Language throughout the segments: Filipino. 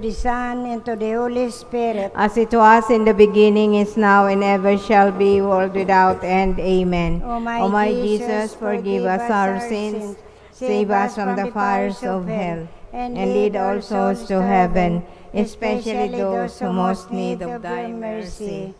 the Son, and to the Holy Spirit. As it was in the beginning, is now, and ever shall be, world without end. Amen. O my Jesus, forgive us our sins, save us from the fires of hell, and lead all souls to heaven, especially those who most need of thy mercy.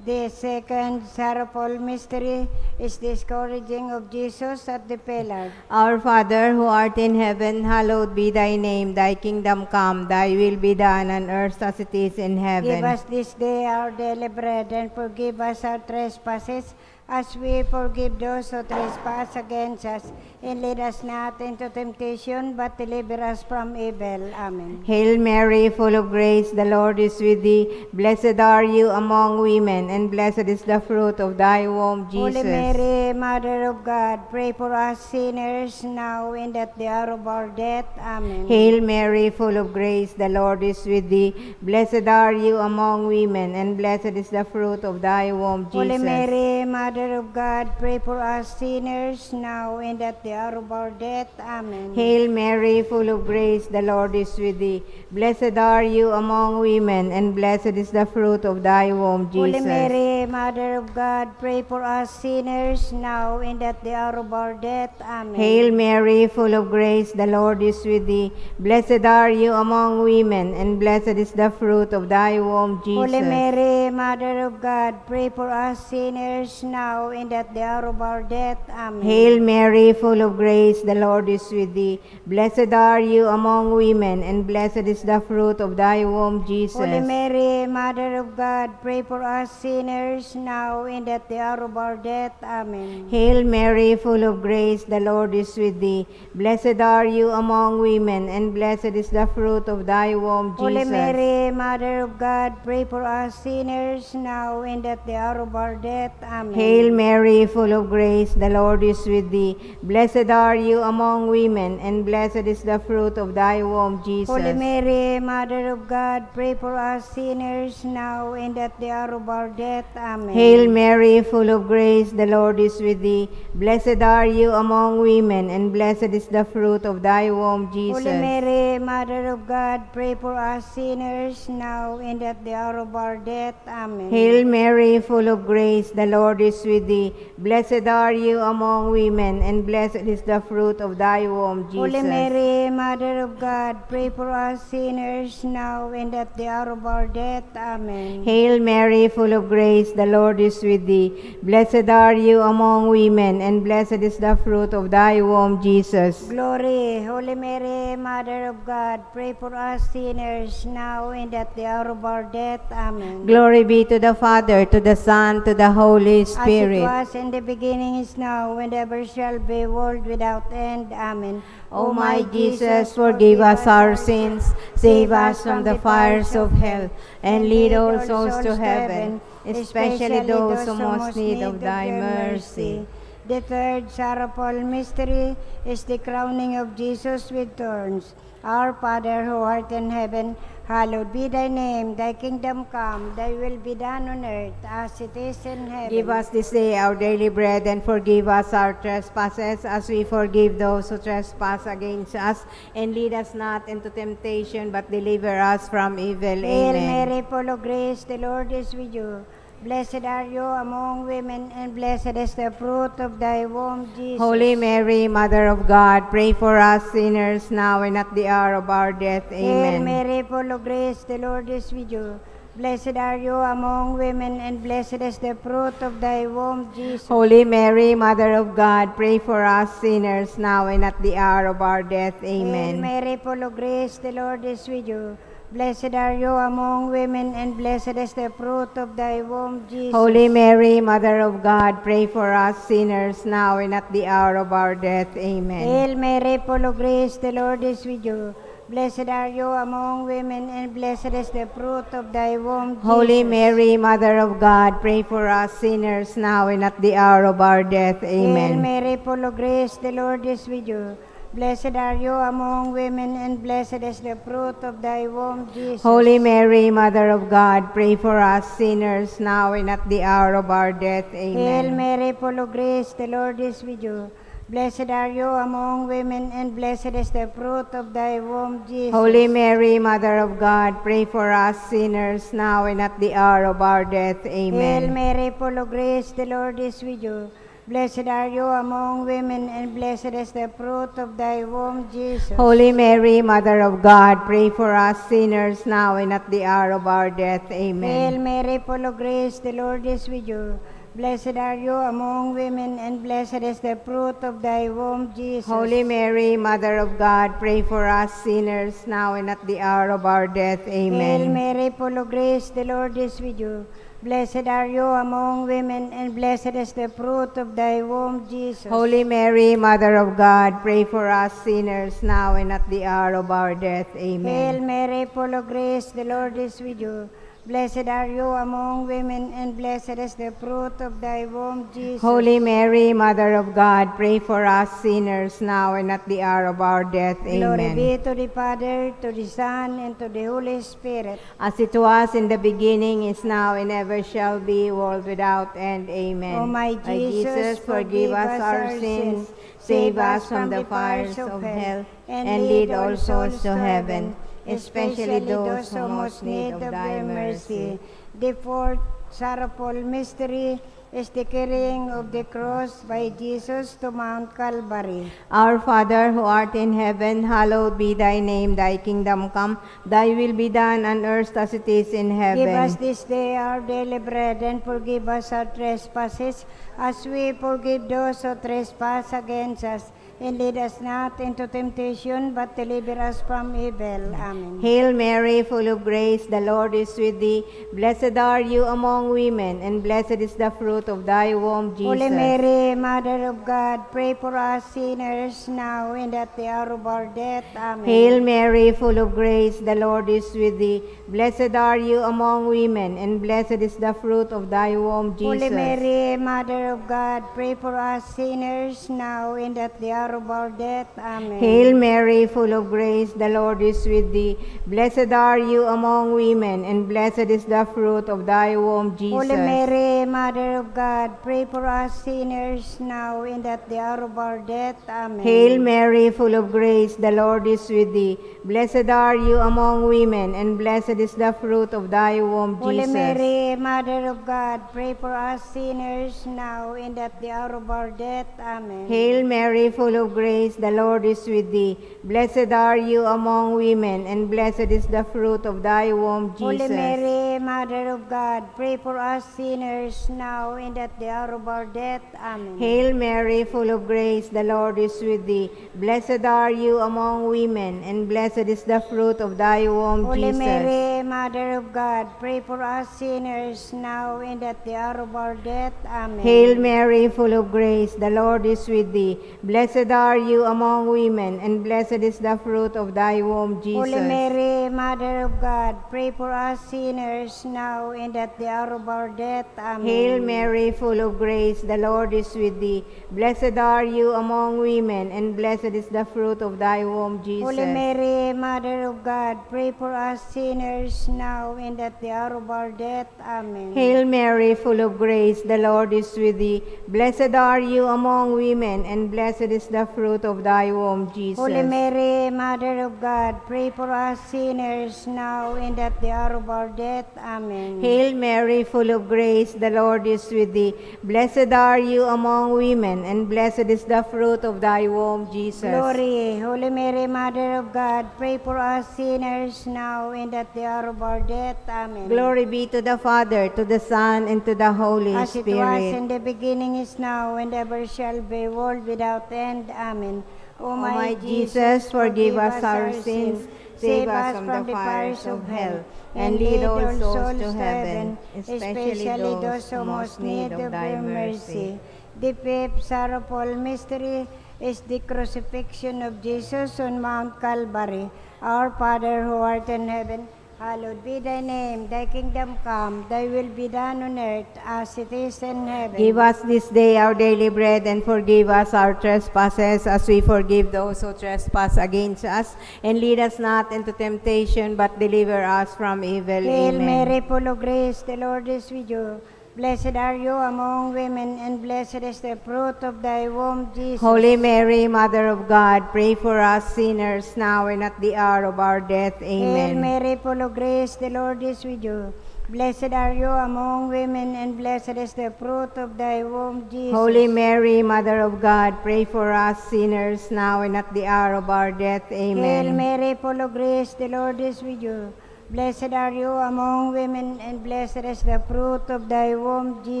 The second sorrowful mystery is the scourging of Jesus at the pillar. Our Father, who art in heaven, hallowed be thy name. Thy kingdom come, thy will be done on earth as it is in heaven. Give us this day our daily bread, and forgive us our trespasses, as we forgive those who trespass against us. And lead us not into temptation, but deliver us from evil. Amen. Hail Mary, full of grace, the Lord is with thee. Blessed are you among women, and blessed is the fruit of thy womb, Jesus. Holy Mary, Mother of God, pray for us sinners, now and at the hour of our death. Amen. Hail Mary, full of grace, the Lord is with thee. Blessed are you among women, and blessed is the fruit of thy womb, Jesus. Holy Mary, Mother of God, pray for us sinners, now and at the hour of our death. Amen. Hail Mary, full of grace, the Lord is with thee. Blessed are you among women, and blessed is the fruit of thy womb, Jesus. Holy Mary, Mother of God, pray for us sinners, now and at the hour of our death. Amen. Hail Mary, full of grace, the Lord is with thee. Blessed are you among women, and blessed is the fruit of thy womb, Jesus. Holy Mary, Mother of God, pray for us sinners, now and at the hour of our death. Amen. Hail Mary, full of grace, the Lord is with thee. Blessed are you among women, and blessed is the fruit of thy womb, Jesus. Holy Mary, Mother of God, pray for us sinners, now and at the hour of our death. Amen. Hail Mary, full of grace, the Lord is with thee. Blessed are you among women, and blessed is the fruit of thy womb, Jesus. Holy Mary, Mother of God, pray for us sinners, now and at the hour of our death. Amen. Hail Mary, full of grace, the Lord is with thee. Blessed are you among women, and blessed is the fruit of thy womb, Jesus. Holy Mary, Mother of God, pray for us sinners, now and at the hour of our death. Amen. Hail Mary, full of grace, the Lord is with thee. Blessed are you among women, and blessed is the fruit of thy womb, Jesus. Holy Mary, Mother of God, pray for us sinners, now and at the hour of our death. Amen. Hail Mary, full of grace, the Lord is with thee. Blessed are you among women, and blessed is the fruit of thy womb, Jesus. Holy Mary, Mother of God, pray for us sinners, now and at the hour of our death. Amen. Hail Mary, full of grace, the Lord is with thee. Blessed are you among women, and blessed is the fruit of thy womb, Jesus. Glory, Holy Mary, Mother of God, pray for us sinners, now and at the hour of our death. Amen. Glory be to the Father, to the Son, to the Holy Spirit. As it was in the beginning, is now, and ever shall be, world without end. Amen. O my Jesus, forgive us our sins, save us from the fires of hell, and lead all souls to heaven, especially those who most need of thy mercy. The third sorrowful mystery is the crowning of Jesus with thorns. Our Father, who art in heaven, hallowed be thy name. Thy kingdom come, thy will be done on earth as it is in heaven. Give us this day our daily bread, and forgive us our trespasses, as we forgive those who trespass against us. And lead us not into temptation, but deliver us from evil. Hail Amen. Mary, full of grace, the Lord is with you. Blessed are you among women, and blessed is the fruit of thy womb, Jesus. Holy Mary, Mother of God, pray for us sinners, now and at the hour of our death. Hail Amen. Mary, full of grace, the Lord is with you. Blessed are you among women, and blessed is the fruit of thy womb, Jesus. Holy Mary, Mother of God, pray for us sinners, now and at the hour of our death. Hail Amen. Mary, full of grace, the Lord is with you. Blessed are you among women, and blessed is the fruit of thy womb, Jesus. Holy Mary, Mother of God, pray for us sinners, now and at the hour of our death. Amen. Hail Mary, full of grace, the Lord is with you. Blessed are you among women, and blessed is the fruit of thy womb, Jesus. Holy Mary, Mother of God, pray for us sinners, now and at the hour of our death. Hail Amen. Mary, full of grace, the Lord is with you. Blessed are you among women, and blessed is the fruit of thy womb, Jesus. Holy Mary, Mother of God, pray for us sinners, now and at the hour of our death. Hail Amen. Mary, full of grace, the Lord is with you. Blessed are you among women, and blessed is the fruit of thy womb, Jesus. Holy Mary, Mother of God, pray for us sinners now and at the hour of our death. Hail Amen. Mary, full of grace, the Lord is with you. Blessed are you among women, and blessed is the fruit of thy womb, Jesus. Holy Mary, Mother of God, pray for us sinners now and at the hour of our death. Hail Amen. Mary, full of grace, the Lord is with you. Blessed are you among women, and blessed is the fruit of thy womb, Jesus. Holy Mary, Mother of God, pray for us sinners now and at the hour of our death. Hail Amen. Mary, full of grace, the Lord is with you. Blessed are you among women, and blessed is the fruit of thy womb, Jesus. Holy Mary, Mother of God, pray for us sinners now and at the hour of our death. Hail Amen. Mary, full of grace, the Lord is with you. Blessed are you among women, and blessed is the fruit of thy womb, Jesus. Holy Mary, Mother of God, pray for us sinners now and at the hour of our death. Glory Amen. be to the Father, to the Son, and to the Holy Spirit. As it was in the beginning, is now, and ever shall be, world without end. Amen. O my Jesus, forgive us our sins, save us from the fires of hell, and lead all souls to heaven, especially those who most need of thy mercy. The fourth sorrowful mystery is the carrying of the cross by Jesus to Mount Calvary. Our Father, who art in heaven, hallowed be thy name. Thy kingdom come, thy will be done on earth as it is in heaven. Give us this day our daily bread, and forgive us our trespasses, as we forgive those who trespass against us. And lead us not into temptation, but deliver us from evil. Amen. Hail Mary, full of grace, the Lord is with thee. Blessed are you among women, and blessed is the fruit of thy womb, Jesus. Holy Mary, Mother of God, pray for us sinners now and at the hour of our death. Amen. Hail Mary, full of grace, the Lord is with thee. Blessed are you among women, and blessed is the fruit of thy womb, Jesus. Holy Mary, Mother of God, pray for us sinners now and at the hour of our death. Amen. Hail Mary, full of grace, the Lord is with thee. Blessed are you among women, and blessed is the fruit of thy womb, Jesus. Holy Mary, Mother of God, pray for us sinners now and at the hour of our death. Amen. Hail Mary, full of grace, the Lord is with thee. Blessed are you among women, and blessed is the fruit of thy womb, Holy Jesus. Mary, Mother of God, pray for us sinners now and at the hour of our death. Amen. Hail Mary, full of grace, the Lord is with thee. Blessed are you among women, and blessed is the fruit of thy womb, Jesus. Holy Mary, Mother of God, pray for us sinners now and at the hour of our death. Amen. Hail Mary, full of grace, the Lord is with thee. Blessed are you among women, and blessed is the fruit of thy womb, Holy Jesus. Mary, Mother of God, pray for us sinners now and at the hour of our death. Amen. Hail Mary, full of grace, the Lord is with thee. Blessed are you among women, and blessed is the fruit of thy womb, Jesus. Holy Mary, Mother of God, pray for us sinners now and at the hour of our death. Amen. Hail Mary, full of grace, the Lord is with thee. Blessed are you among women, and blessed is the fruit of thy womb, Jesus. Holy Mary, Mother of God, pray for us sinners now and at the hour of our death. Amen. Hail Mary, full of grace, the Lord is with thee. Blessed are you among women, and blessed is the fruit of thy womb, Jesus. Holy Mary, Mother of God, pray for us sinners now and at the hour of our death. Amen. Hail Mary, full of grace, the Lord is with thee. Blessed are you among women, and blessed is the fruit of thy womb, Jesus. Glory. Holy Mary, Mother of God, pray for us sinners now and at the hour of our death. Amen. Glory be to the Father, to the Son, and to the Holy As it was Spirit. in the beginning, is now, and ever shall be, world without end. Amen. O my Jesus, forgive us our sins, save us from the fires of hell, and lead all souls to heaven, especially those who most need of thy mercy. The fifth sorrowful mystery is the crucifixion of Jesus on Mount Calvary. Our Father who art in heaven, hallowed be thy name. Thy kingdom come, thy will be done on earth as it is in heaven. Give us this day our daily bread, and forgive us our trespasses, as we forgive those who trespass against us. And lead us not into temptation, but deliver us from evil. Hail Amen. Mary, full of grace, the Lord is with you. Blessed are you among women, and blessed is the fruit of thy womb, Jesus. Holy Mary, Mother of God, pray for us sinners now and at the hour of our death. Hail Amen. Mary, full of grace, the Lord is with you. Blessed are you among women, and blessed is the fruit of thy womb, Jesus. Holy Mary, Mother of God, pray for us sinners now and at the hour of our death. Hail Amen. Mary, full of grace, the Lord is with you. Blessed are you among women, and blessed is the fruit of thy womb, Jesus.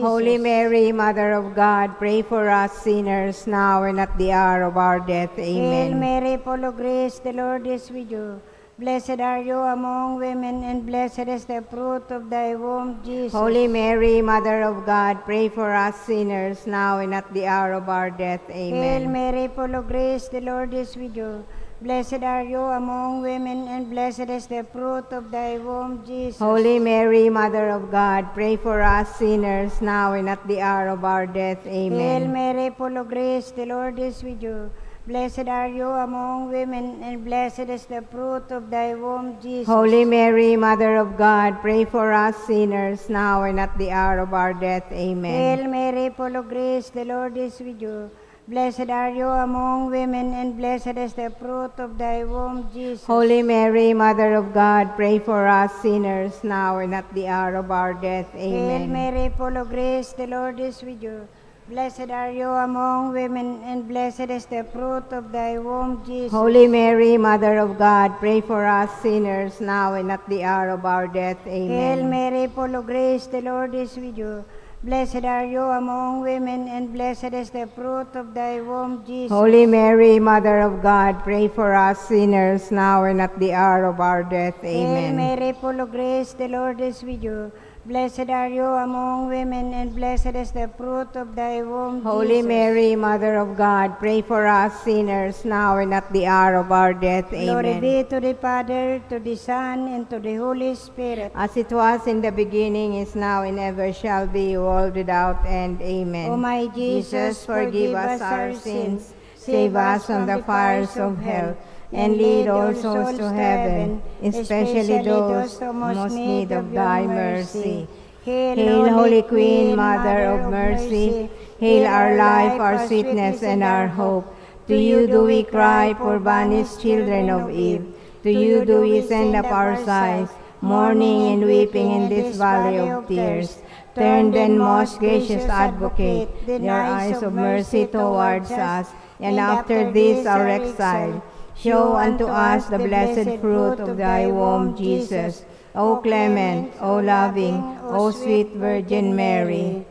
Holy Mary, Mother of God, pray for us sinners now and at the hour of our death. Hail Amen. Mary, full of grace, the Lord is with you. Blessed are you among women, and blessed is the fruit of thy womb, Jesus. Holy Mary, Mother of God, pray for us sinners now and at the hour of our death. Hail Amen. Mary, full of grace, the Lord is with you. Blessed are you among women, and blessed is the fruit of thy womb, Jesus. Holy Mary, Mother of God, pray for us sinners now and at the hour of our death. Hail Amen. Mary, full of grace, the Lord is with you. Blessed are you among women, and blessed is the fruit of thy womb, Jesus. Holy Mary, Mother of God, pray for us sinners now and at the hour of our death. Amen. Hail Mary, full of grace, the Lord is with you. Blessed are you among women, and blessed is the fruit of thy womb, Jesus. Holy Mary, Mother of God, pray for us sinners now and at the hour of our death. Hail Amen. Mary, full of grace, the Lord is with you. Blessed are you among women, and blessed is the fruit of thy womb, Jesus. Holy Mary, Mother of God, pray for us sinners now and at the hour of our death. Hail Amen. Mary, full of grace, the Lord is with you. Blessed are you among women, and blessed is the fruit of thy womb, Jesus. Holy Mary, Mother of God, pray for us sinners now and at the hour of our death. Hail Amen. Mary, full of grace, the Lord is with you. Blessed are you among women, and blessed is the fruit of thy womb, Holy Jesus. Mary, Mother of God, pray for us sinners now and at the hour of our death. Glory Amen. be to the Father, to the Son, and to the Holy Spirit. As it was in the beginning, is now, and ever shall be, world without end. Amen. O my Jesus, forgive us our sins, save us from the fires of hell, and lead all souls to heaven, especially those who most need of thy mercy. Hail, Holy Queen, Mother of Mercy. Hail our life, our sweetness, and our hope. To you do we cry, poor banished children of Eve. To you do we send up our sighs, mourning and weeping in this valley of tears. Turn then, most gracious Advocate, your eyes of mercy towards us, and after this our exile, show unto us the blessed fruit of thy womb, Jesus. O clement, O loving, O sweet Virgin Mary.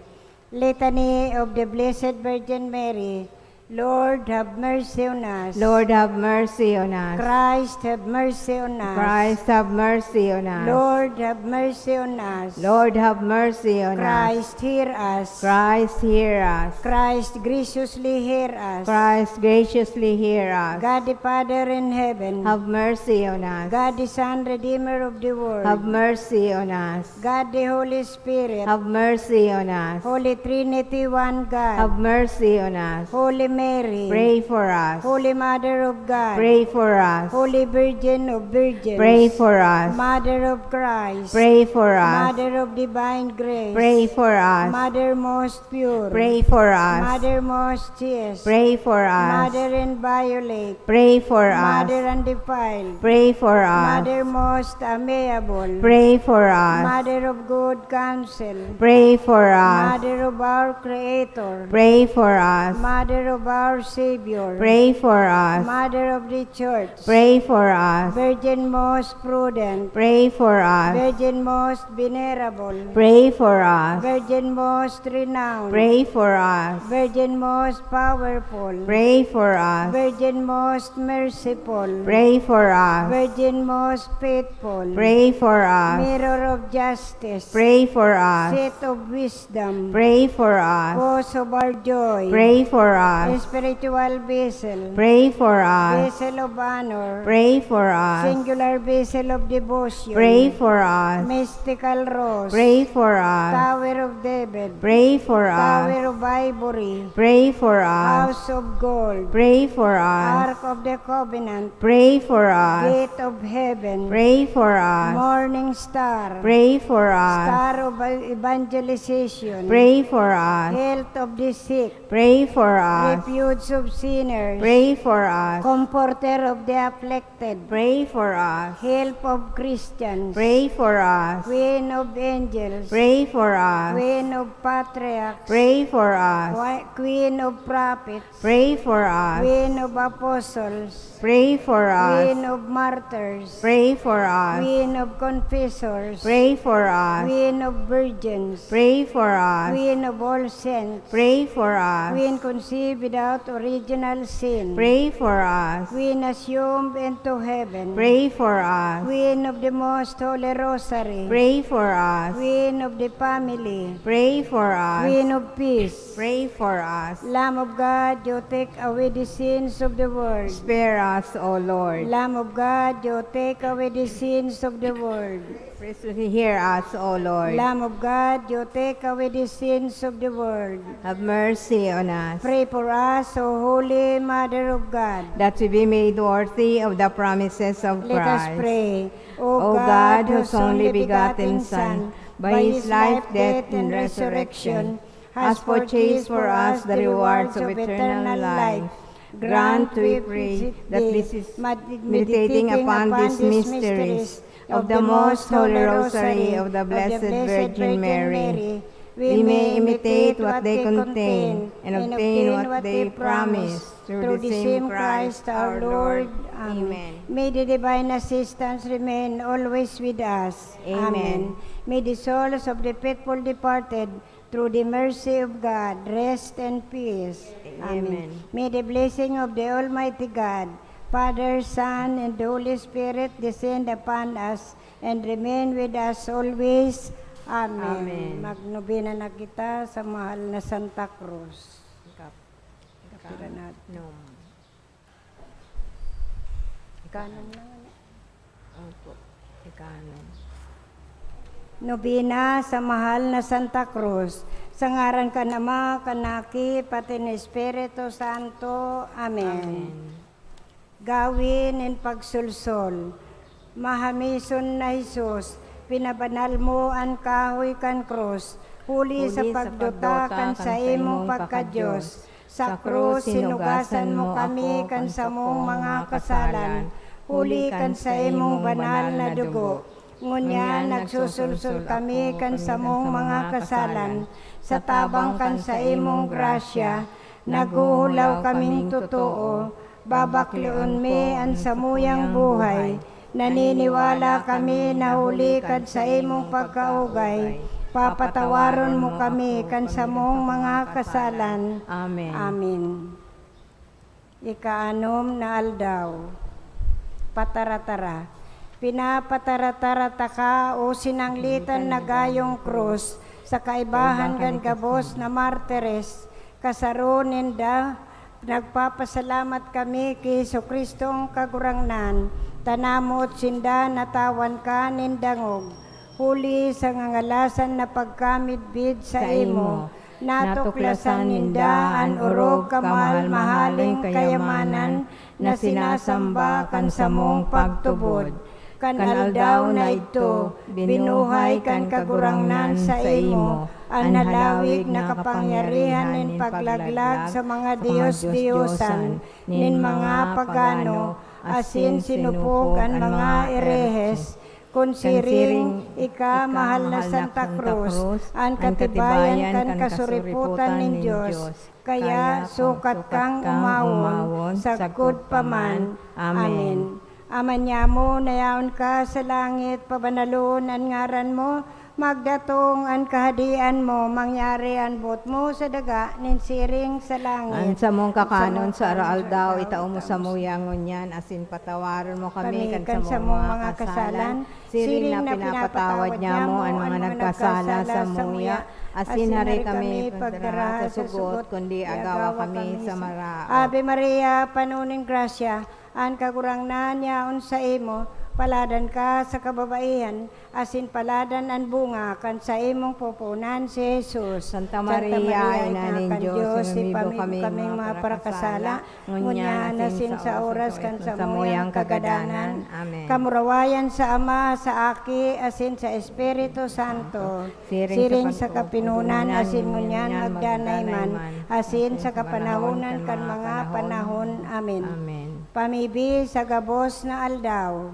Litany of the Blessed Virgin Mary. Lord, have mercy on us. Lord, have mercy on us. Christ, have mercy on us. Christ, have mercy on us. Lord, have mercy on us. Lord, have mercy on us. Christ, hear us. Christ, hear us. Christ, graciously hear us. Christ, graciously hear us. God the Father in heaven. Have mercy on us. God the Son, Redeemer of the world. Have mercy on us. God the Holy Spirit. Have mercy on us. Holy Trinity, one God. Have mercy on us. Holy Mary. Pray for us. Holy Mother of God. Pray for us. Holy Virgin of Virgins. Pray for us. Mother of Christ. Pray for us. Mother of divine grace. Pray for us. Mother most pure. Pray for us. Mother most chaste. Pray for us. Mother inviolate. Pray for us. Mother undefiled. Pray for us. Mother most amiable. Pray for us. Mother of good counsel. Pray for us. Mother of our Creator. Pray for us. Mother of our Savior. Pray for us. Mother of the Church. Pray for us. Virgin most prudent. Pray for us. Virgin most venerable. Pray for us. Virgin most renowned. Pray for us. Virgin most powerful. Pray for us. Virgin most merciful. Pray for us. Virgin most faithful. Pray for us. Mirror of justice. Pray for us. Seat of wisdom. Pray for us. Cause of our joy. Pray for us. us. Spiritual vessel. Pray for us. Vessel of honor. Pray for us. Singular vessel of devotion. Pray for us. Mystical rose. Pray for us. Tower of David. Pray for us. Tower of ivory. Pray for us. House of gold. Pray for us. Ark of the covenant. Pray for us. Gate of heaven. Pray for us. Morning star. Pray for us. Star of evangelization. Pray for us. Health of the sick. Pray for us. Refuge of sinners. Pray for us. Comforter of the afflicted. Pray for us. Help of Christians. Pray for us. Queen of angels. Pray for us. Queen of patriarchs. Pray for us. Queen of prophets. Pray for us. Queen of apostles. Pray for Queen us. of martyrs. Pray for us. Queen of confessors. Pray for us. Queen of virgins. Pray for us. Queen of all saints. Pray for us. Queen conceived without original sin. Pray for us. Queen assumed into heaven. Pray for us. Queen of the most holy rosary. Pray for us. Queen of the family. Pray for us. Queen of peace. Pray for us. Lamb of God, you take away the sins of the world. Spare us, O Lord. Lamb of God, you take away the sins of the world. Please hear us, O Lord. Lamb of God, you take away the sins of the world. Have mercy on us, Pray for us, O Holy Mother of God. that we be made worthy of the promises of Let us Christ. pray. O God, whose only begotten Son, by his life, death, and resurrection, has purchased for us the rewards of eternal life, grant, we pray, that this is meditating upon these mysteries of the most holy rosary of the Blessed Virgin Mary, we may imitate what they contain and obtain what they promise, through the same Christ our Lord. Amen. May the divine assistance remain always with us. Amen. May the souls of the faithful departed, through the mercy of God, rest and peace. Amen. May the blessing of the Almighty God, Father, Son, and the Holy Spirit descend upon us and remain with us always. Amen. Amen. Magnobena na kita sa mahal na Santa Cruz. Kapira natin. No. Kanan na nga. Opo. Ikanon. Nobina sa mahal na Santa Cruz. Sa ngaran ka nama, kanaki, pati ni Espiritu Santo. Amen. Gawin in pagsulsol. Mahamison na Jesus, pinabanal mo ang kahoy kan krus, huli sa pagduta kan sa imong pagkadyos. Sa krus, sinugasan mo kami kan sa mong mga kasalan, huli kan sa imong banal na dugo. Ngunya, nagsusulsul kami kan sa mong mga kasalan, sa tabang kan sa imong grasya, naguhulaw kaming totoo, babaklion mi ang samuyang buhay. Naniniwala kami na huli kan sa imong pagkaugay, papatawaron mo kami kan sa mong mga kasalan. Amen. Amen. Ikaanom na aldaw. Pataratara. Pinapataratara ka o sinanglitan na gayong krus sa kaibahan gan gabos na martires, kasarunin da, nagpapasalamat kami kay Jesucristong kagurangnan, tanamot sinda natawan ka nindangog, huli sa ngangalasan na pagkamidbid sa imo, natuklasan ninda an urog kamahal-mahaling kayamanan na sinasamba kan sa mong pagtubod. Kan aldaw na ito, binuhay kan kagurangnan sa imo, ang nalawig na kapangyarihan nin paglaglag sa mga Diyos-Diyosan, nin mga pagano, asin sinupog ang mga erehes, kunsiring ika mahal na Santa Cruz, ang katibayan kan kasuriputan nin Diyos, kaya sukat kang umawon, sagkod paman. Amen. Aman niya mo, nayaon ka sa langit, pabanalon ang ngaran mo, magdatong an kahadian mo, mangyari an bot mo sa daga, ninsiring sa langit. Ansa mong kakanon sa araw daw, itao mo sa muyangon yan, asin patawaron mo kami, kan sa mong mga kasalan, siring na pinapatawad niya mo, ang mga nagkasala sa muya, asin hari kami pagdara sa sugot, kundi agawa kami sa marao. Ave Maria, panunin grasya, an kagurang na niya sa imo, paladan ka sa kababaihan, asin paladan ang bunga kan sa imong pupunan si Jesus. Santa Maria, Ina ng Diyos, ipamibo kami mga parakasala, ngunya nasin sa oras kan sa muyang kagadanan. Amen. Kamurawayan sa Ama, sa Aki, asin sa Espiritu Santo. Siring sa kapinunan, asin ngunyan magdanay man, asin sa kapanahunan kan mga panahon. Amen. Amen. Pamibi sa gabos na aldaw.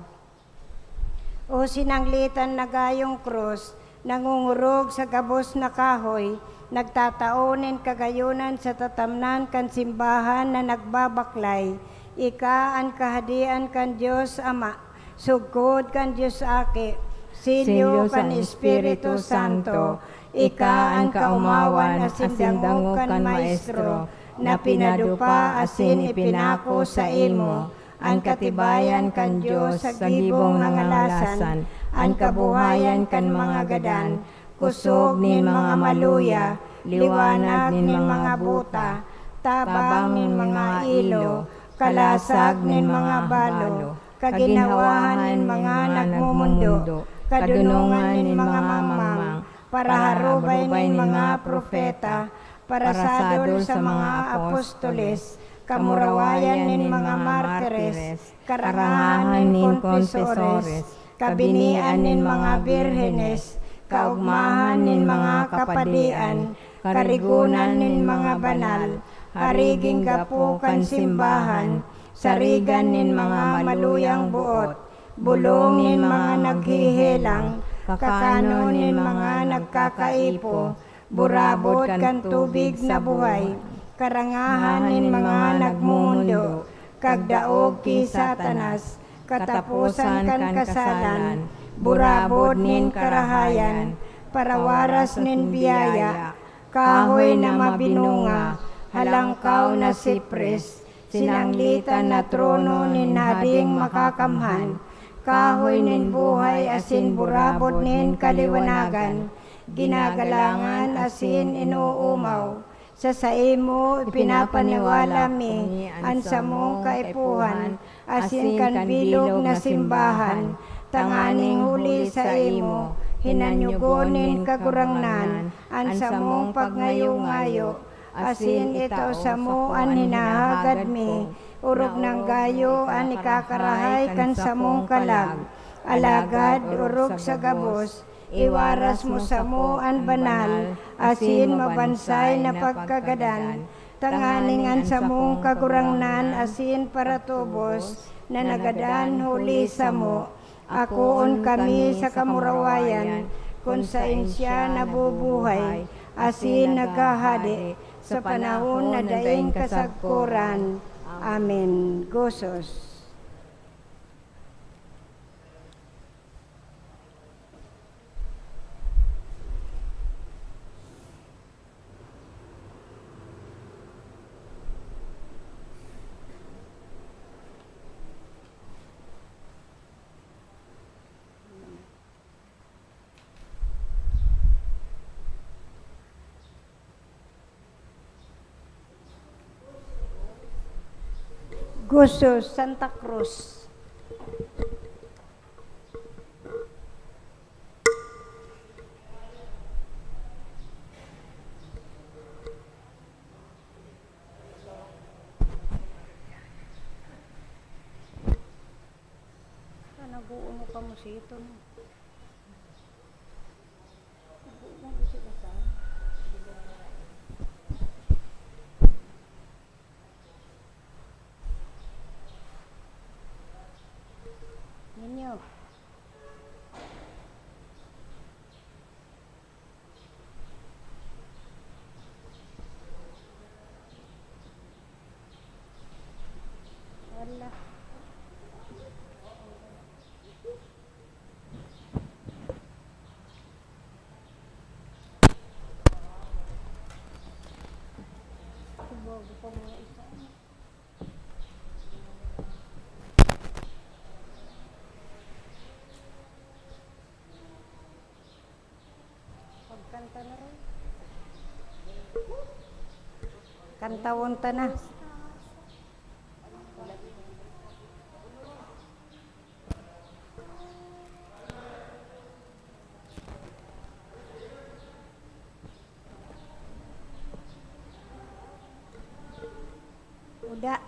O sinanglitan na gayong krus, nangungurog sa gabos na kahoy, nagtataonin kagayunan sa tatamnan kan simbahan na nagbabaklay. Ika ang kahadian kan Diyos Ama, sugod kan Diyos Aki, silyo kan Espiritu Santo. Ika ang kaumawan asin dango kan Maestro, na pinadupa asin ipinako sa imo. Ang katibayan kan Diyos sa gibong nangalasan, ang kabuhayan kan mga gadan, kusog nin mga maluya, liwanag nin mga buta, tabang nin mga ilo, kalasag nin mga balo, kaginawahan nin mga nagmumundo, kadunungan nin mga mamang, paraharubay nin mga propeta, parasadol sa mga apostoles, kamurawayan nin mga martires, karangahan nin konfesores, kabinian nin mga birhenes, kaugmahan nin mga kapadian, karigunan nin mga banal, hariging gapu kan simbahan, sarigan nin mga maluyang buot, bulong nin mga naghihilang, kakano nin mga nagkakaipo, burabot kan tubig na buhay, karangahan nin mga nagmumundo, kagdaog ki Satanas, katapusan kan kasalan, burabod nin karahayan, parawaras nin biyaya, kahoy na mabinunga, halangkaw na sipres, sinanglitan na trono nin hading makakamhan, kahoy nin buhay asin burabod nin kaliwanagan, ginagalangan asin inuumaw, sa imo pinapaniwala mi, an sa mong kaipuhan, asin kan bilog na simbahan, tanganing huli sa imo, hinanyugonin kagurangnan, an sa mong pagngayo-ngayo, asin ito sa mo an hinahagad mi, urog ng gayo an ikakarahay kan sa mong kalag, alagad urog sa gabos, iwaras mo sa mo an banal, asin mabansay na pagkagadan, tanganingan sa mong kagurangnan, asin para tubos, na nagadan huli sa mo, akoon kami sa kamurawayan, kung sa insya nabubuhay, asin nagkahadi, sa panahon na daing kasagkuran. Amen. Gosos. Gosos, Santa Cruz. Nag-uuno ka mo sito. Ninyo. Wala. Pagkanta na rin. Kantawon ta na. Uda.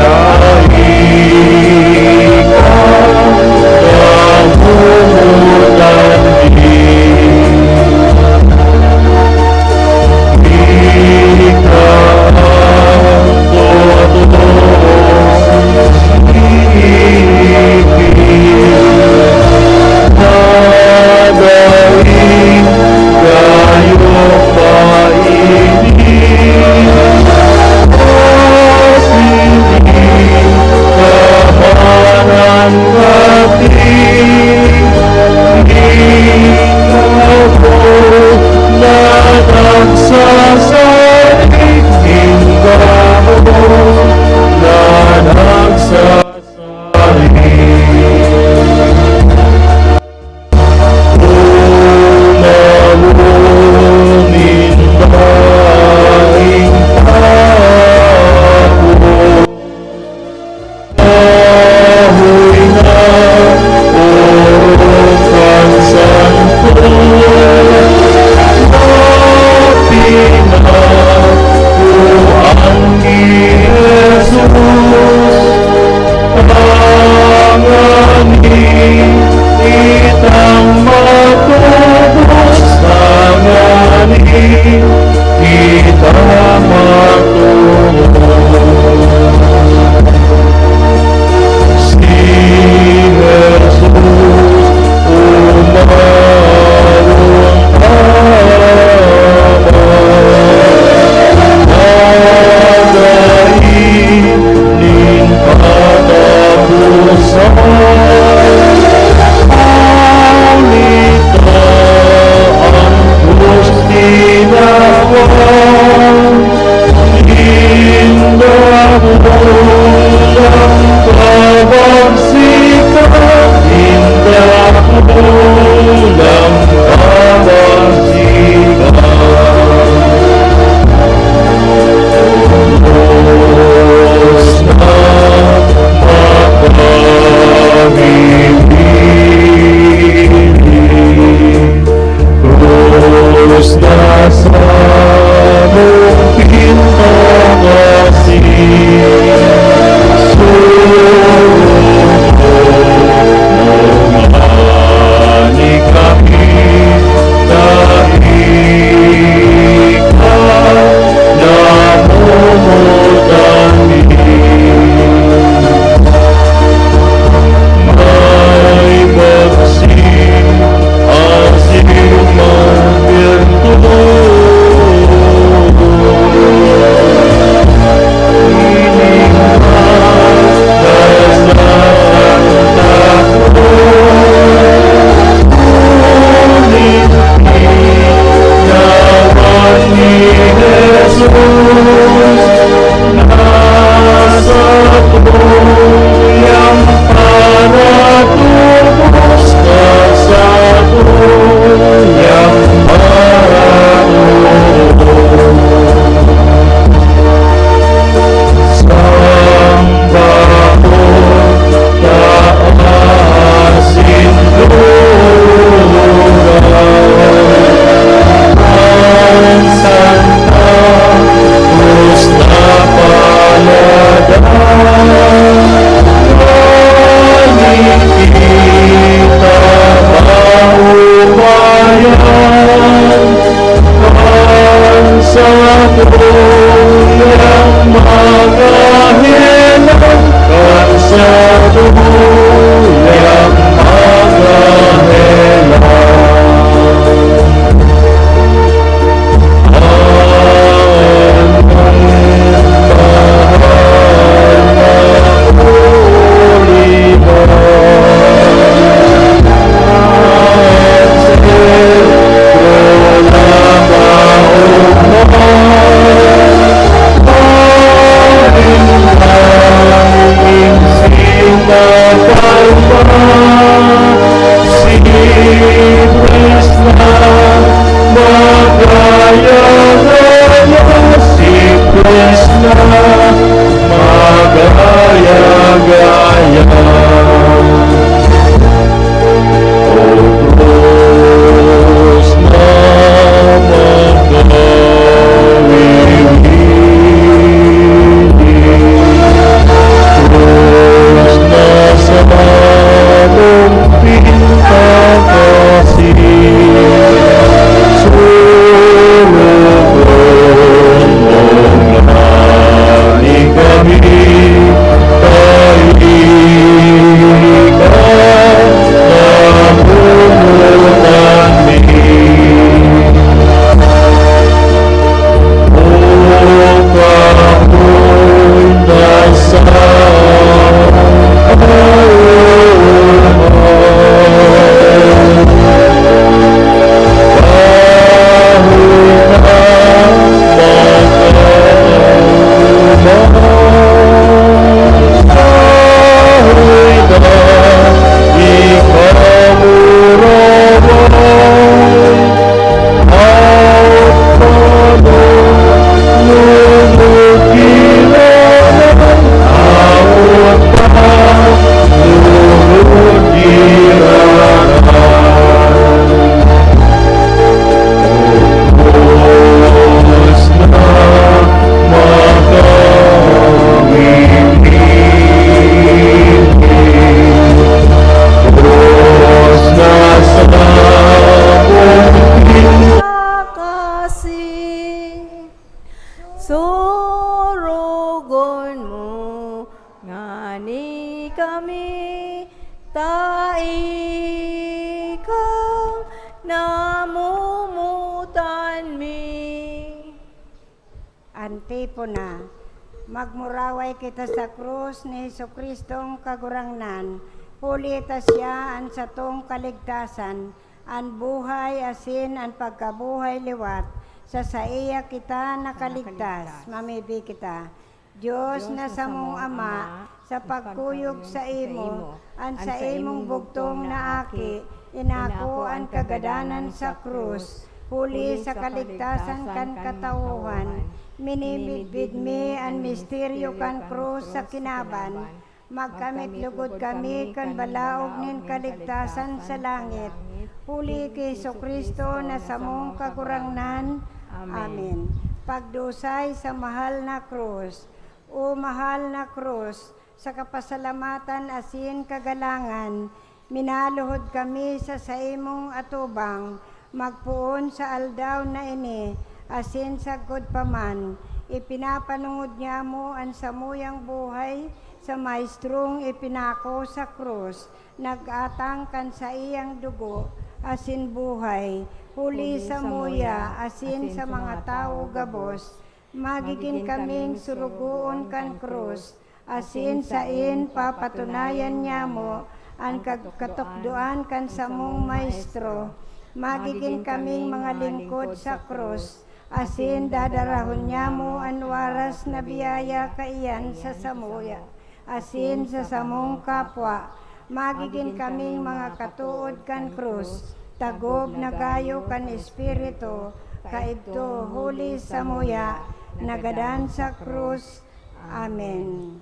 Tayo ani kami, taikang namumutan mi. Antipona, magmuraway kita sa krus ni Jesucristong kagurangnan, huli ta siya an satong kaligtasan, an buhay asin an pagkabuhay liwat, sa iya kita nakaligtas, mamibi kita. Diyos na sa mong Ama, sa pagkuyog sa imo, an sa imong bugtong na aki, inako ang kagadanan sa krus, huli sa kaligtasan kan katawuhan, minibidbid mi ang misteryo kan krus sa kinaban, magkamit lugod kami kan balaog nin kaligtasan sa langit, huli kay Jesucristo na sa mong kagurangnan. Amen. Pagdusay sa mahal na krus, o mahal na krus, sa kapasalamatan asin kagalangan, minaluhod kami sa imong atubang, magpuon sa aldaw na ini, asin sagod paman, ipinapanungod niya mo ang samuyang buhay, sa maestrong ipinako sa krus, nag-atang kan sa iyang dugo, asin buhay, huli sa muya, asin sa mga tao gabos, magiging kaming surugoon kan krus, asin sa papatunayan niya mo, ang katukduan kan sa mong maestro, magiging kaming mga lingkod sa krus, asin dadarahon niya mo ang waras na biyaya kaiyan sa samuya, asin sa samong kapwa, magiging kaming mga katuod kan krus, tagob na gayo kan espiritu, kaibto huli sa muya, nagadan sa krus. Amen.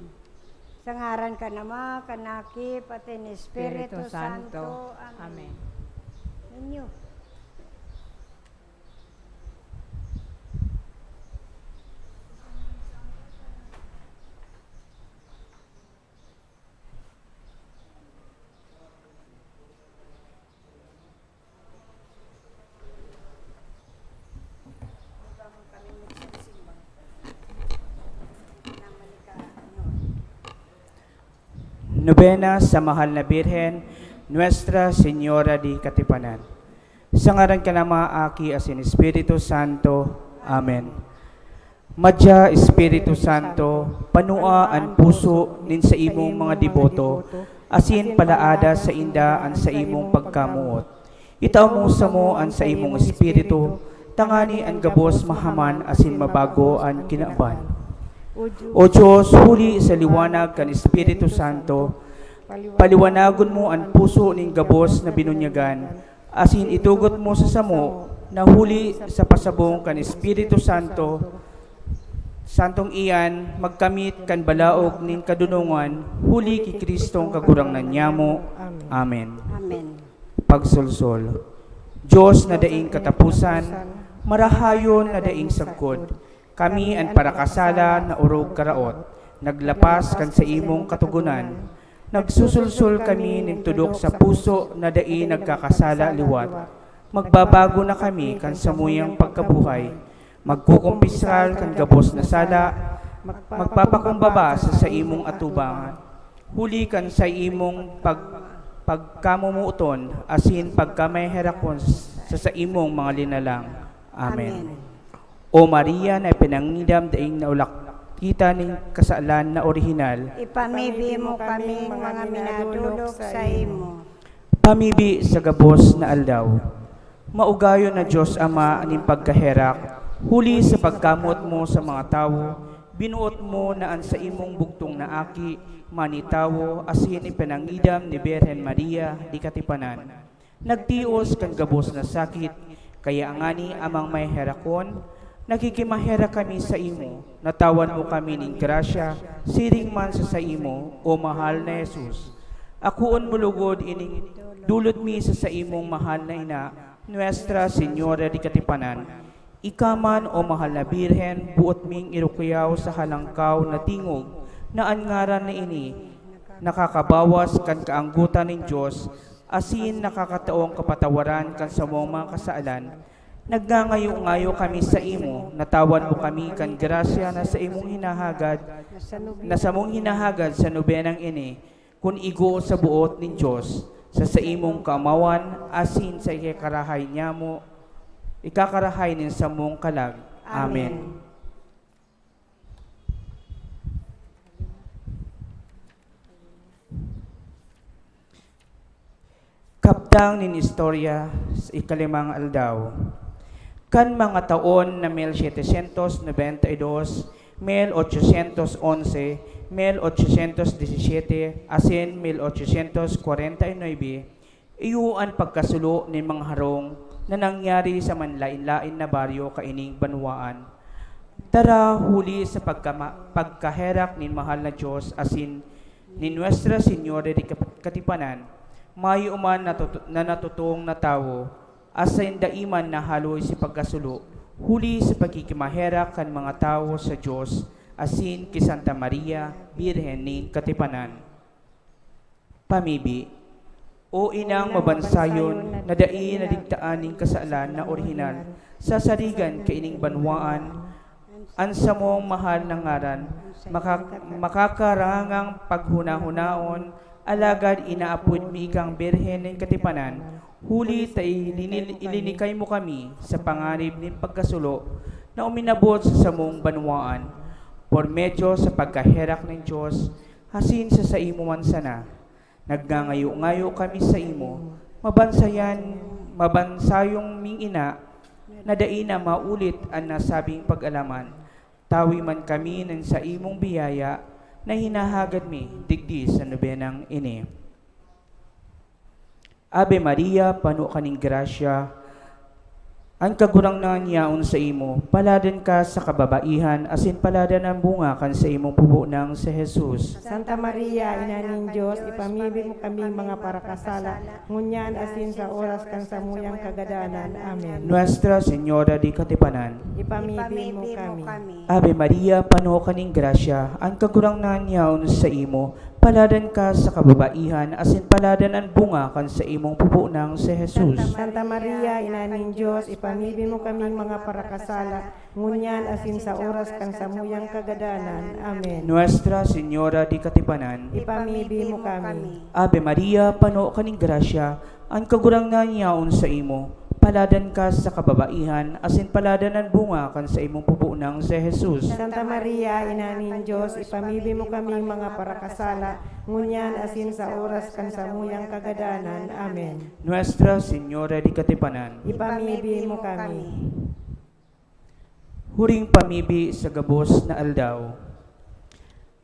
Sa ngaran ka nama, kanaki, pati ni Espiritu Santo. Amen. Ninyo. Nobena sa Mahal na Birhen, Nuestra Señora di Katipunan. Sa ngaran ka na maaki asin Espiritu Santo. Amen. Madya Espiritu Santo, panua ang puso nin sa imong mga deboto, asin palaada sa inda an sa imong pagkamuot. Itaw mo sa mo an sa imong espiritu, tangani ang gabos mahaman asin mabago ang kinaaban. O Diyos, huli sa liwanag kan Espiritu Santo, paliwanagon mo ang puso ning gabos na binunyagan, asin itugot mo sa samo na huli sa pasabong kan Espiritu Santo, santong iyan, magkamit kan balaog ning kadunungan, huli ki Kristong kagurangnan niya mo. Amen. Amen. Pagsulsol. Diyos na daing katapusan, marahayon na daing sagkod, kami ang parakasala na urog karaot, naglapas kan sa imong katugunan, nagsusulsul kami ning tudok sa puso na dai nagkakasala liwat. Magbabago na kami kan samuyang pagkabuhay, magkukumpisal kan gabos na sala, magpapakumbaba sa imong atubangan. Huli kan sa imong pagkamumuuton, asin pagkamay-herakon sa imong mga linalang. Amen. O Maria na pinangidam daing naulak kita ning kasalan na orihinal, Ipamibi mo kaming mga minadulog sa imo. pamibi sa gabos na aldaw. Maugayon na Diyos Ama aning pagkaherak, huli sa pagkamot mo sa mga tao, binuot mo na an sa imong bugtong na aki, manitawo, asin ipinangidam ni Birhen Maria di Katipunan. Nagtios kan gabos na sakit, kaya angani amang may herakon, nakikimahera kami sa imo, natawan mo kami ning grasya, siring man sa imo, o mahal na Jesus. Akuon mo lugod ining dulot mi sa imong mahal na ina, Nuestra Señora di Katipunan. Ikaman o mahal na Birhen, buot ming irukuyaw sa halangkaw na tingog, na ang ngaran na ini, nakakabawas kan kaanggutan ng Diyos, asin nakakataong kapatawaran kan sa mga kasaalan, Nagngangayo-ngayo kami sa imo, natawan mo kami kan grasya na sa imong hinahagad, na sa mong hinahagad sa nobenang ini, kun igo sa buot nin Diyos, sa imong kaamawan, asin sa ikakarahay niya mo, ikakarahay nin sa mong kalag. Amen. Kaptang nin istorya sa ikalimang aldaw. Kan mga taon na 1792, 1811, 1817, asin 1849, iyuan pagkasulo ni mga harong na nangyari sa manlain-lain na baryo kaining banwaan. Tara huli sa pagkaherak ni mahal na Diyos asin ni Nuestra Señora de Katipanan, may uman na natutong na tao, asin daiman na haloy si pagkasulo, huli sa pagkikimaherak kan mga tao sa Diyos, asin ki Santa Maria, Birhen ni Katipanan. Pamibi, o inang mabansayon na dai na digtaan ning kasalan na orihinal, sa sarigan kaining banwaan, ansa mong mahal na ngaran, makakarangang paghuna-hunaon, alagad inaapod mi ikang Birhen ni Katipanan, huli tay ilinikay mo kami sa panganib ni pagkasulo na uminabot sa samong banwaan, por medyo sa pagkaherak ng Diyos, hasin sa imo man sana. Nagngangayo-ngayo kami sa imo, mabansayong ming ina, na daina maulit ang nasabing pag-alaman. Tawi man kami ng sa imong biyaya, na hinahagad mi digdi sa nobenang ini. Ave Maria, pano kaning grasya, ang kagurang nanyaon sa imo, paladan ka sa kababaihan, asin paladan ang bunga kan sa imong pubo ng si Jesus. Santa Maria, ina ning Diyos, ipamibig mo kami mga parakasala, ngunyan asin sa oras kang samuyang kagadanan. Amen. Nuestra Señora de Katipanan, Ipamibig mo kami. Ave Maria, pano kaning grasya, ang kagurang nanyaon sa imo, paladan ka sa kababaihan, asin paladan ang bunga kan sa imong pubo ng si Jesus. Santa Maria, ina ning Diyos, ipamibig mo kami mga parakasala, ngunyan asin sa oras kang samuyang kagadanan. Amen. Nuestra Señora de Katipanan, Ipamibig mo kami. Ave Maria, pano kaning grasya, ang kagurang nanyaon sa imo, paladan ka sa kababaihan, asin paladan ang bunga kan sa imong pubo ng si Jesus. Santa Maria, ina ning Diyos, ipamibig mo kami mga parakasala, ngunyan asin sa oras kang samuyang kagadanan. Amen. Nuestra Señora de Katipanan, Ipamibig mo kami. huring pamibi sa gabos na aldaw.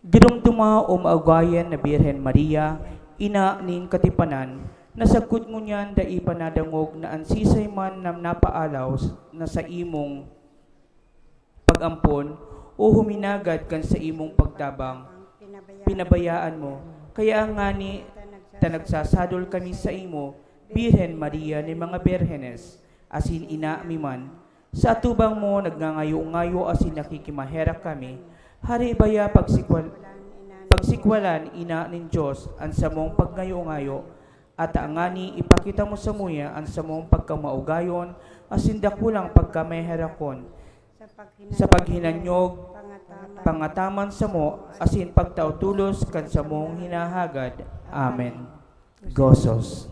Girumduma o maagayan na Birhen Maria, ina ning Katipanan, nasagkot mo niyan da ipanadangog na ansisay man na napaalaw na sa imong pag-ampon o huminagad kan sa imong pagtabang, pinabayaan mo. Kaya nga ni tanagsasadol kami sa imo, Birhen Maria ni mga Birhenes, asin ina mi man. Sa atubang mo nagngangayo-ngayo asin nakikimaherak kami, hari baya pagsikwalan ina nin Diyos ang samong pagngayo-ngayo, at angani ipakita mo sa muya ang samong pagkamaugayon, asin dakulang pagkamaherakon, sa paghinanyog, pangataman sa mo, asin pagtautulos kan sa mong hinahagad. Amen. Gozos.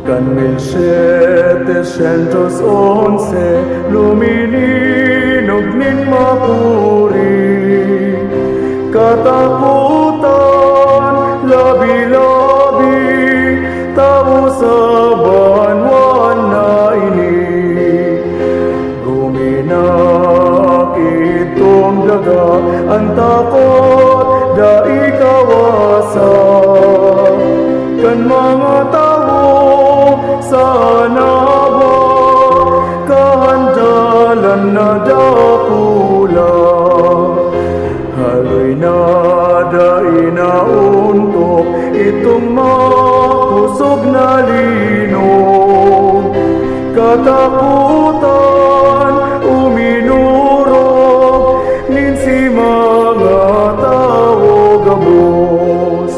Can 1711 lumilinog nin mapuri, katakutan labi-labi tao sa banwan na ini. Guminak itong daga ang takot dai kawasa, kan mga tao sa nabang inauntok itong makusog na linog. Katakutan uminurog, ninsi mga tao gabos.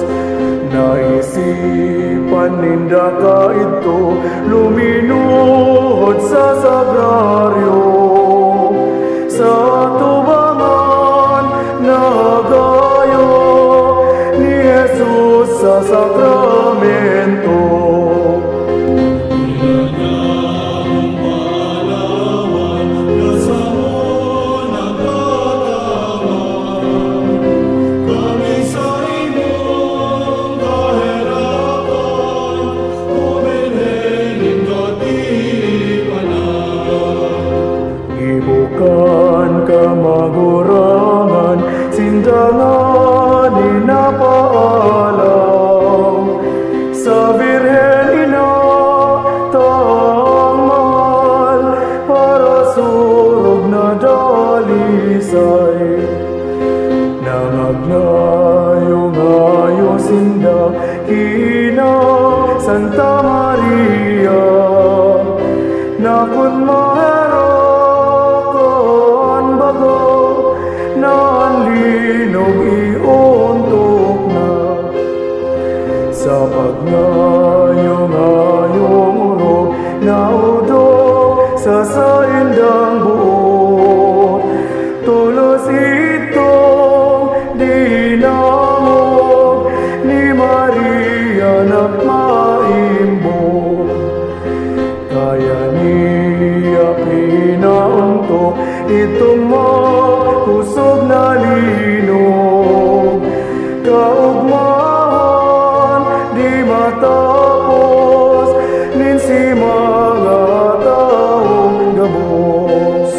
Naisipan ninda ka ito, luminuhod sa sagraryo. Sa tubangan nagayo ni Jesus sa sakramento. Ibukan ka magurangan, sindangan inapaalam. Sa Birhen ina, taang mahal, para surog na dalisay. Nangagnayo-ngayo sinda, kina Santa Maria, nakon maherakon bago, nanlinog iuntok na. Sa pagngayo-ngayong urog, naudog sa saindang buot. Tulos itong dinamog ni Maria na maimbog. Kaya niya pinauntok itong makusog na linog. Kaugmahan di matapos, ninsi mga taong gabos.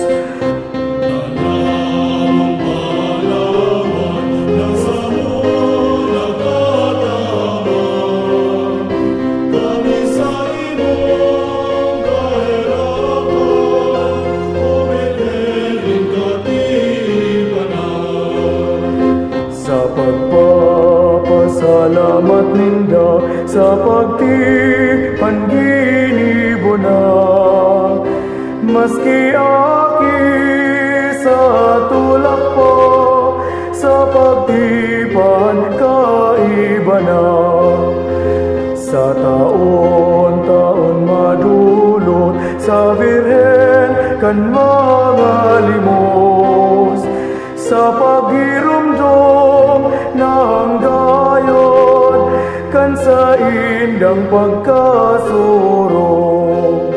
Sa pagpapasalamat ninda, sa pagtipan ginibo na, maski aki sa tulak po, sa pagtipan kaiba na. Sa taon-taon madulot, sa Birhen kan mga limos. Sa paghirumdom ng gayon, kan sa indang pagkasurong.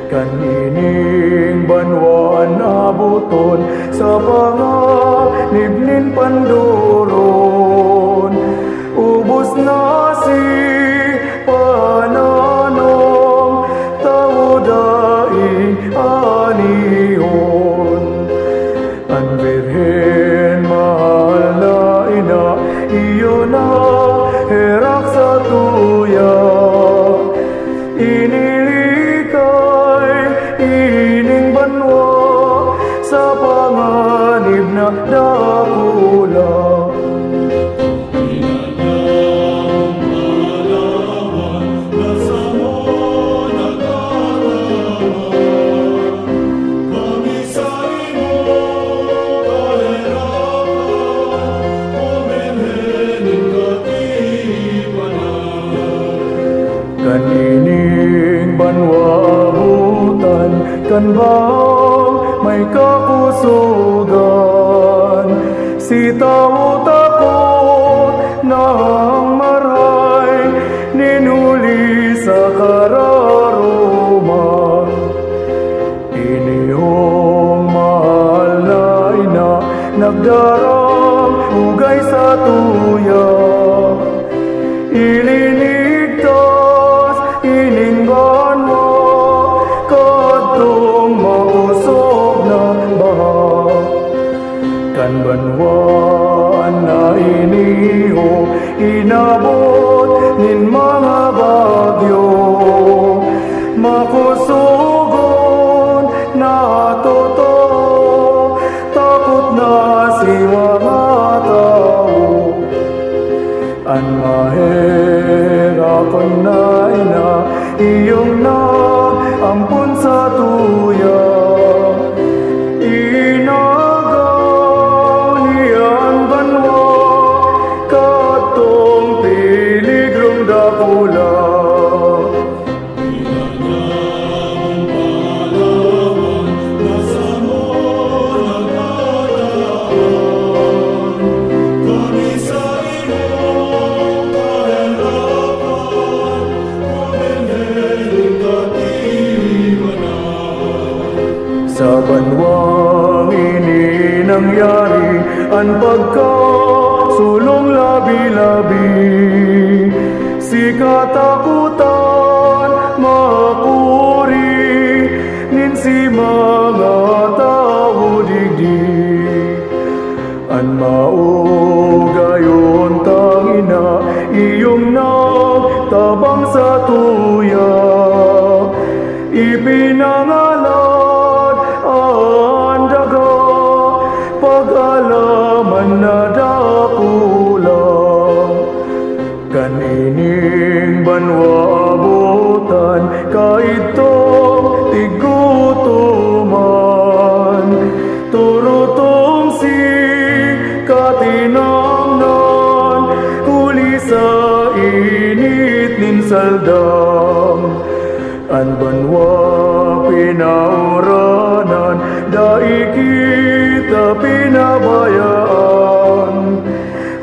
Kanining banwan abuton, sa panganib nin pandoron. Ubos na si pananong, tao daing anihon. Ang Birhen mahal na ina, iyo na herak sa tuya. Inilikay ining banwa, sa panganib na dakula. Kanining banwabutan, kan bang may kakusugan. Si tao takot ng maray, ninuli sa kararuman. Inihong mahal na ina, nagdarang ugay sa tuya. Ilinigtas ining banwa, kadtong mausog na baha. Kan banwa na iniho, inabot nin mga bagyo. Makusugon na totoo, takot na si mga tao. An mahirapan na ina, iyong nag-ampun sa tuya. Inagaw niyan banwa, katong piligrong dakula. Sa banwang ini nangyari ang pagkasulong labi-labi. Si katakutan makuri, nin si mga tao digdi. An maugayon tangina, iyong nagtabang sa tuya. Ipinangalad ang daga, pag-alaman na dakula. Kanining banwa abutan, kaitong tigutuman. Turutong si katinamnan, huli sa init nin saldam. An banwa pinauranan, dai kita pinabayaan.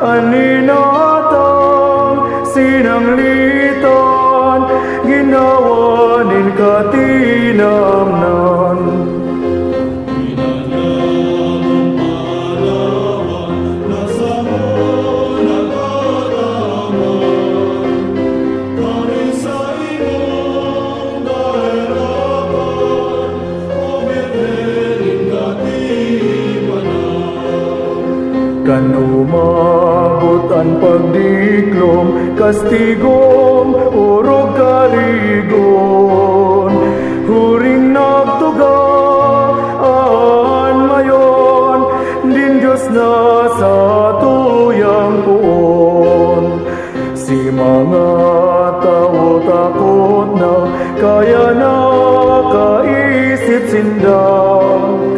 An inatang sinanglitan, ginawa nin katinamnan. Kan umabot ang pagdiklom, kastigom, urog karigon. Huring nagtugaan mayon, din Diyos na sa tuyang puon. Si mga tao takot na, kaya na kaisip sindang.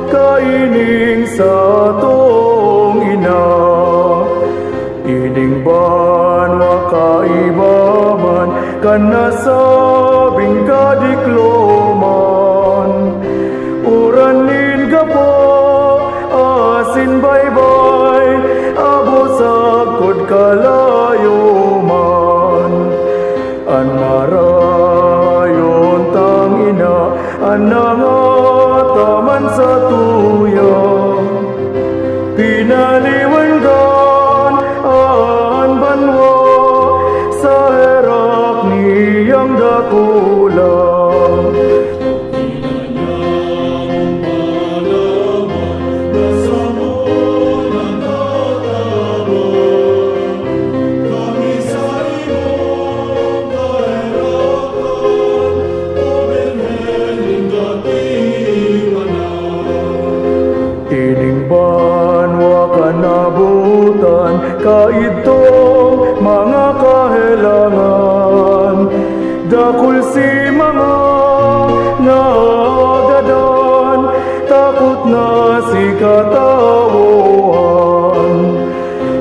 Kaining sa tong ina, ining banwa kaibaman, kan nasabing kadikloman. Uranin gapo, asin baybay, abo sakod kalayo man. An marayon tangina, an nangataman sa tuya. Pinaliwangan ang banwa sa herap niyang dakula. Ining banwa kanabutan, kaitong mga kahelangan. Dakul si mga naagadan, takot na si katawuhan.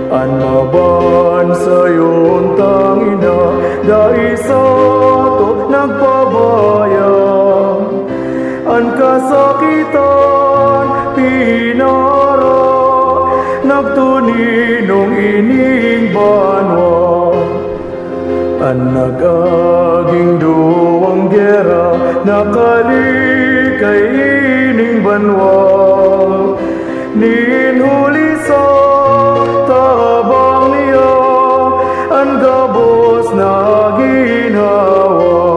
An maban sayon tangina, dai sa to nagpabaya. An kasakitan pinara, nagtuninong ining banwa. An nagaging duwang gera, nakalikay ining banwa. Ninhuli sa tabang niya, ang gabos na ginawa.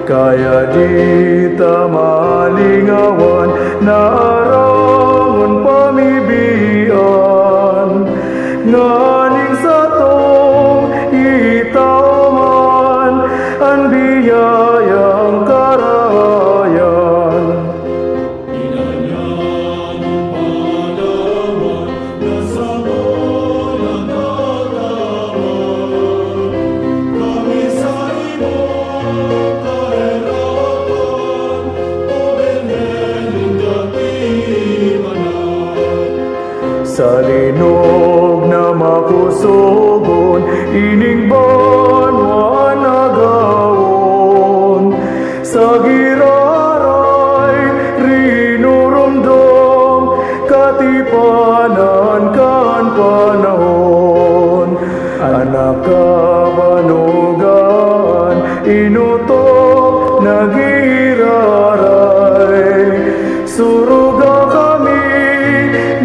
Kaya di ta malingawan, naarangon pamibian. Nganing sa tong itaw man, ang biyayang karahayan. sa linog na makusugon, ining banwa nagawon. Sa giraray, rinurumdum, katipanan kan panahon. Anak kabanugan, inutok nagiraray. Suruga kami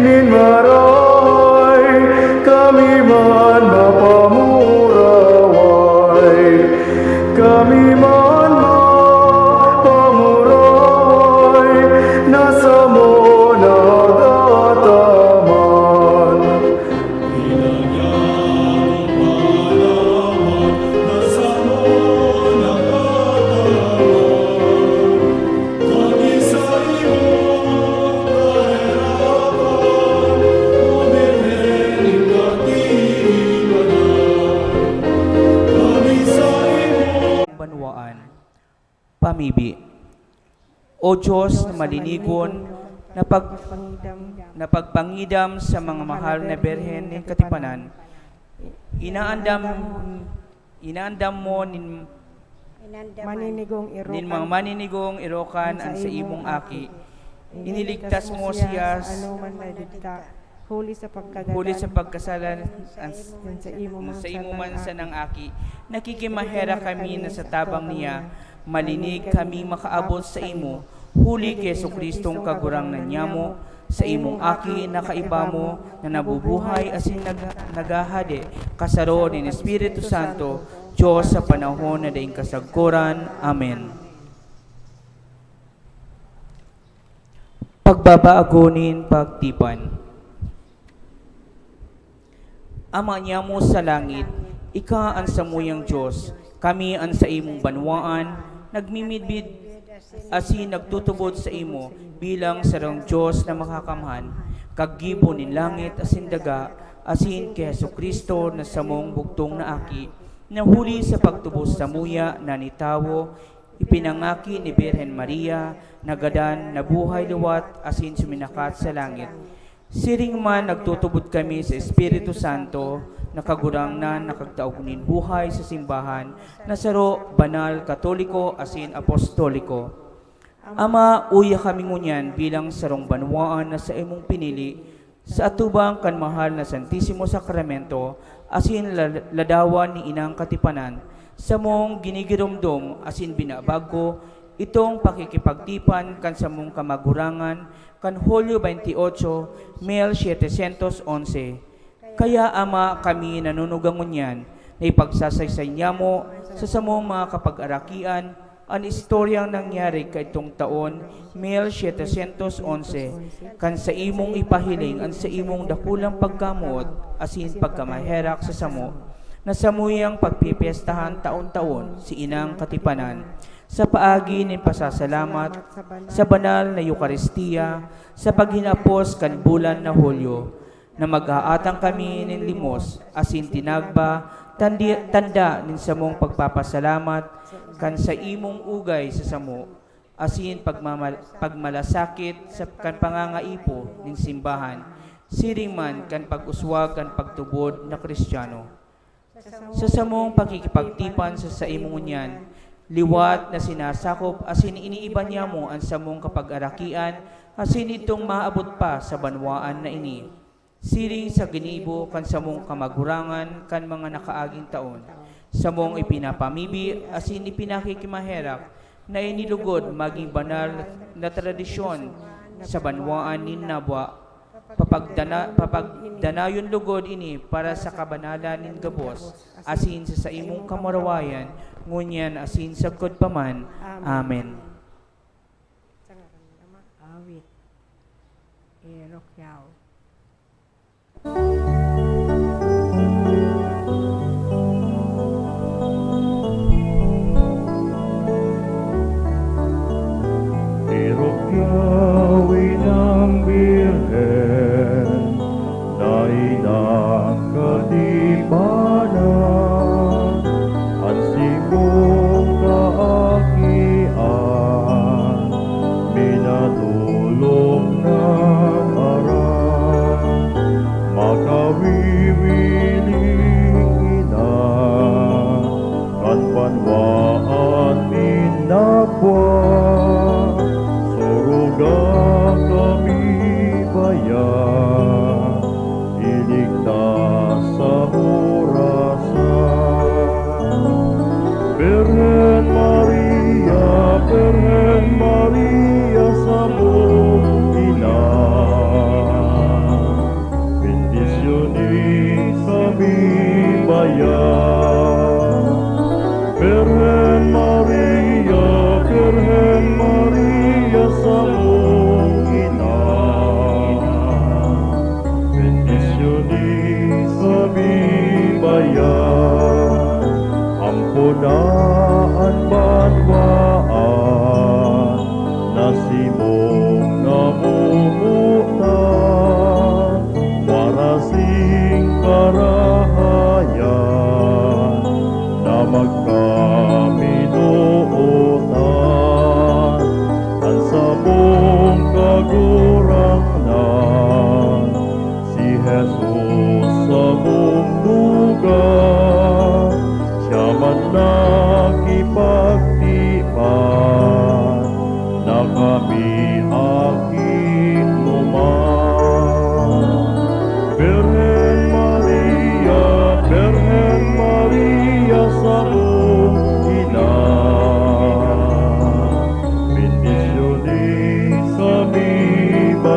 nin maray, kami man mapamuraway. Kami man mapamuraway, nasa mo nagataman. Banwaan, pamibi. O Diyos na malinigon, na pagpangidam sa mga mahal na berhen ng Katipanan, inaandam mo nin Maninigong nin mga maninigong irokan ang sa imong aki. Iniligtas mo siya anuman na dita, huli sa pagkagadan, huli sa pagkasalan sa imo sa imo man sa ng aki. Nakikimahera kami na sa tabang niya, malinig kami makaabot sa imo, huli kay Jesucristong kagurang na nyamo, sa imong aki na kaiba mo, na nabubuhay asin nagahade, kasaro ni Espiritu Santo, Diyos sa panahon na daing kasagkuran. Amen. Pagbabaagonin pagtipan. Ama niya mo sa langit, ika ang samuyang Diyos, kami ang sa imong banwaan, nagmimidbid asin nagtutubod sa imo bilang sarang Diyos na makakamhan, kaggibo ni langit asin daga, asin kay Jesucristo na samong bugtong na aki, nahuli sa pagtubos sa muya na nitawo, ipinangaki ni Birhen Maria, nagadan, nabuhay liwat, asin suminakat sa langit. Siring man nagtutubod kami sa Espiritu Santo, nakagurang na nakagtaugnin buhay sa simbahan, nasaro, banal, katoliko, asin apostoliko. Ama, uya kami ngunyan bilang sarong banwaan na sa imong pinili, sa atubang kan mahal na Santisimo Sakramento, asin ladawan ni Inang Katipanan, sa mong ginigirumdum, asin binabago, itong pakikipagtipan kan sa mong kamagurangan, kan Hulyo 28, 1711. Kaya Ama, kami nanunugang ngunyan, na ipagsasaysay niya mo sa samong mga kapag-arakian, ang istoryang nangyari kay itong taon 1711, kan sa imong ipahiling ang sa imong dakulang pagkamot, asin pagkamaherak sa samo, na samuyang pagpipiestahan taon-taon si Inang Katipanan, sa paagi ng pasasalamat, sa banal na Eukaristiya, sa paghinapos kan bulan na Hulyo, na mag-aatang kami ng limos, asin tinagba, tanda nin samong pagpapasalamat, kan sa imong ugay sa samo, asin pagmalasakit sa kan pangangaipo nin simbahan, siring man kan pag-uswag kan pagtubod na Kristiyano. Sa samong pakikipagtipan sa imong unyan, liwat na sinasakop, asin iniiba niya mo ang samong kapag-arakian, asin itong maabot pa sa banwaan na ini. Siring sa ginibo kan samong kamagurangan kan mga nakaaging taon, samong ipinapamibi, asin ipinakikimaherak, na inilugod maging banal na tradisyon sa banwaan ni Nabwa, papagdanayon lugod ini para sa kabanalan nin gabos, asin sa imong kamarawayan, ngunyan asin sa paman. Amen. awit. Erokyaw. Irokyawin ang Birhen na inang katipanan, at simong kaakian, minatulog ng aral.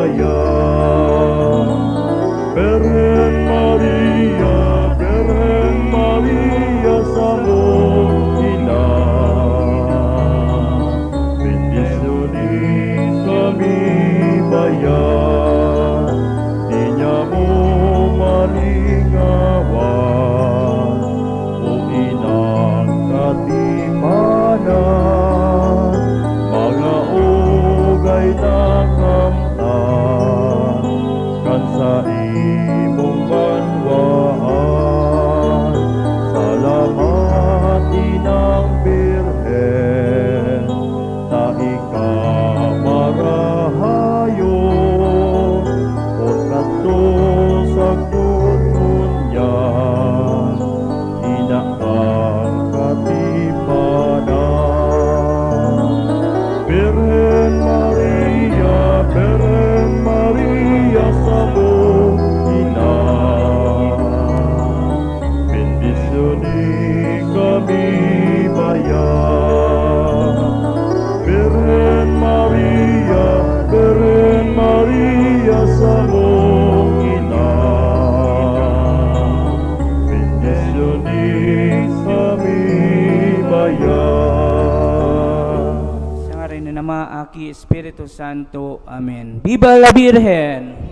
bayan. Virgen Maria sa mong ina. Bendisyonin kami bayan, di niya mo malingawan, o inang katipanan, mga ugay na kamtan, kan sa imong banwaan. Salamat inang Birhen, na ikamarahayon, on kadto sa kunyan, inakang katipanan. Birhen Maria sa mong ina. Bendisyonin kami bayan. Virgen Maria sa mong ina. Bendisyonin kami bayan. Sa ngalan ni Ama, Aki, Espiritu Santo. Amen. Viva la Virgen!